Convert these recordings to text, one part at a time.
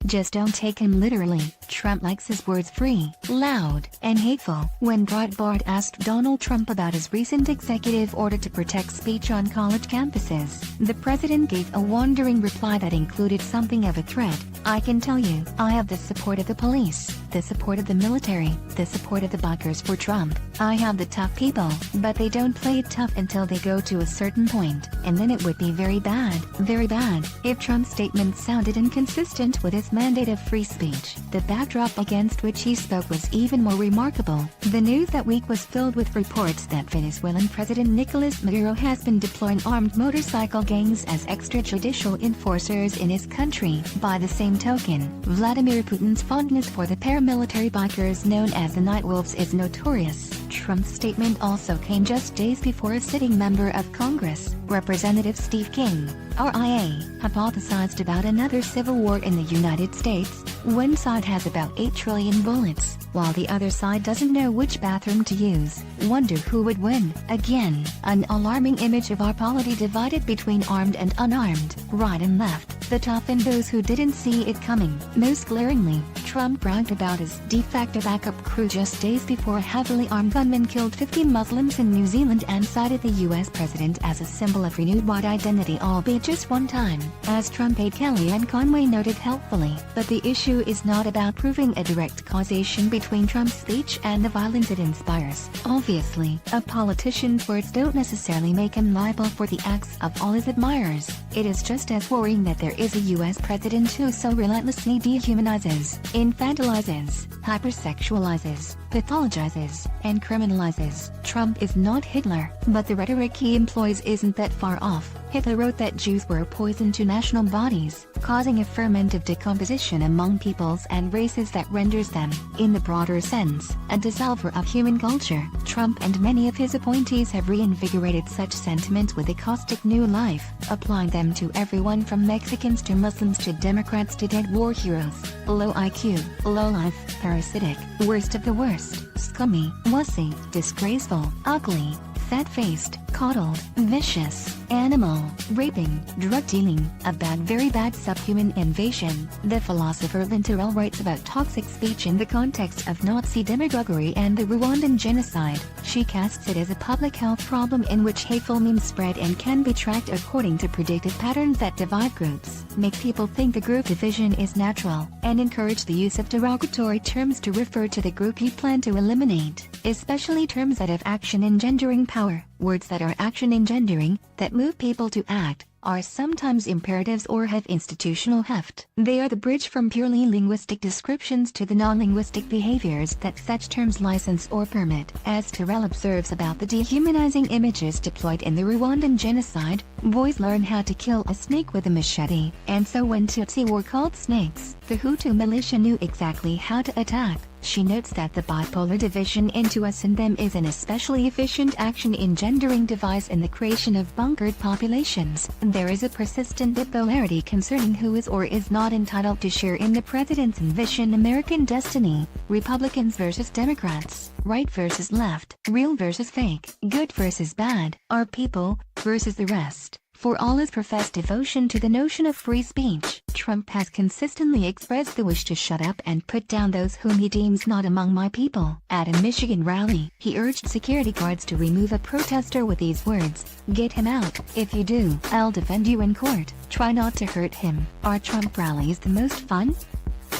just don't take him literally. Trump likes his words free, loud, and hateful. When Breitbart asked Donald Trump about his recent executive order to protect speech on college campuses, the president gave a wandering reply that included something of a threat. "I can tell you, I have the support of the police, the support of the military, the support of the bikers for Trump. I have the tough people, but they don't play it tough until they go to a certain point, and then it would be very bad, very bad." If Trump's statement sounded inconsistent with his mandate of free speech, the backdrop against which he spoke was even more remarkable. The news that week was filled with reports that Venezuelan President Nicolas Maduro has been deploying armed motorcycle gangs as extrajudicial enforcers in his country. By the same token, Vladimir Putin's fondness for the paramilitary bikers known as the Night Wolves is notorious. Trump's statement also came just days before a sitting member of Congress, Representative Steve King, RIA, hypothesized about another civil war in the United States. One side has about 8 trillion bullets, while the other side doesn't know which bathroom to use. Wonder who would win. Again, an alarming image of our polity divided between armed and unarmed, right and left, the tough and those who didn't see it coming. Most glaringly, Trump bragged about his de facto backup crew just days before a heavily armed gunman killed 50 Muslims in New Zealand and cited the U.S. president as a symbol of renewed white identity, albeit just one time, as Trump aide Kellyanne Conway noted helpfully. But the issue is not about proving a direct causation between Trump's speech and the violence it inspires. Obviously, a politician's words don't necessarily make him liable for the acts of all his admirers. It is just as worrying that there is a U.S. president who so relentlessly dehumanizes, infantilizes, hypersexualizes, pathologizes, and criminalizes. Trump is not Hitler, but the rhetoric he employs isn't that far off. Hitler wrote that Jews were a poison to national bodies, causing a ferment of decomposition among peoples and races that renders them, in the broader sense, a dissolver of human culture. Trump and many of his appointees have reinvigorated such sentiments with a caustic new life, applying them to everyone from Mexicans to Muslims to Democrats to dead war heroes. Low IQ, low life, parasitic, worst of the worst, scummy, wussy, disgraceful, ugly, fat-faced, coddled, vicious, animal, raping, drug dealing, a bad, very bad subhuman invasion. The philosopher Linterel writes about toxic speech in the context of Nazi demagoguery and the Rwandan genocide. She casts it as a public health problem in which hateful memes spread and can be tracked according to predictive patterns that divide groups, make people think the group division is natural, and encourage the use of derogatory terms to refer to the group you plan to eliminate, especially terms that have action-engendering power. Words that are action-engendering, that move people to act, are sometimes imperatives or have institutional heft. They are the bridge from purely linguistic descriptions to the non-linguistic behaviors that such terms license or permit. As Terrell observes about the dehumanizing images deployed in the Rwandan genocide, boys learn how to kill a snake with a machete, and so when Tutsi were called snakes, the Hutu militia knew exactly how to attack. She notes that the bipolar division into us and them is an especially efficient action-engendering device in the creation of bunkered populations. There is a persistent bipolarity concerning who is or is not entitled to share in the president's envisioned American destiny. Republicans versus Democrats, right versus left, real versus fake, good versus bad, our people versus the rest. For all his professed devotion to the notion of free speech, Trump has consistently expressed the wish to shut up and put down those whom he deems not among my people. At a Michigan rally, he urged security guards to remove a protester with these words, "Get him out. If you do, I'll defend you in court. Try not to hurt him." Are Trump rallies the most fun?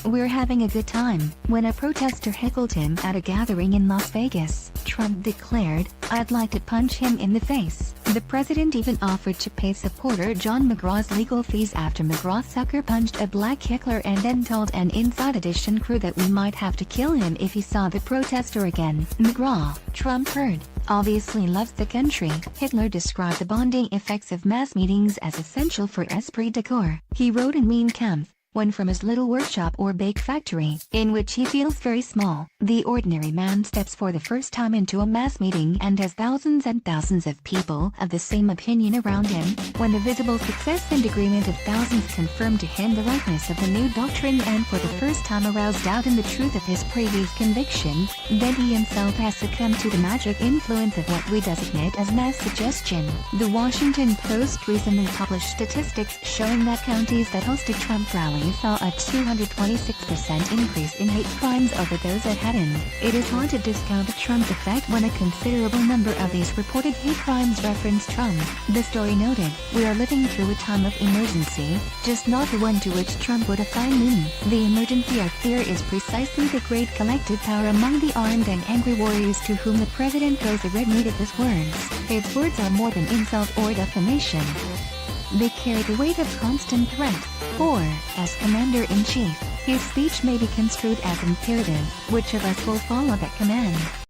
"We're having a good time," when a protester heckled him at a gathering in Las Vegas. Trump declared, "I'd like to punch him in the face." The president even offered to pay supporter John McGraw's legal fees after McGraw sucker punched a black heckler and then told an Inside Edition crew that we might have to kill him if he saw the protester again. McGraw, Trump heard, obviously loves the country. Hitler described the bonding effects of mass meetings as essential for esprit de corps. He wrote in Mein Kampf, one from his little workshop or bake factory, in which he feels very small. The ordinary man steps for the first time into a mass meeting and has thousands and thousands of people of the same opinion around him. When the visible success and agreement of thousands confirm to him the rightness of the new doctrine and for the first time arouse doubt in the truth of his previous conviction, then he himself has succumbed to the magic influence of what we designate as mass suggestion. The Washington Post recently published statistics showing that counties that hosted Trump rallies Germany saw a 226% increase in hate crimes over those that hadn't. It is hard to discount the Trump effect when a considerable number of these reported hate crimes reference Trump. The story noted, "We are living through a time of emergency, just not the one to which Trump would assign meaning. The emergency of fear is precisely the great collective power among the armed and angry warriors to whom the president throws the red meat of his words. His words are more than insult or defamation. They carry the weight of constant threat. For, as commander-in-chief, his speech may be construed as imperative. Which of us will follow that command?"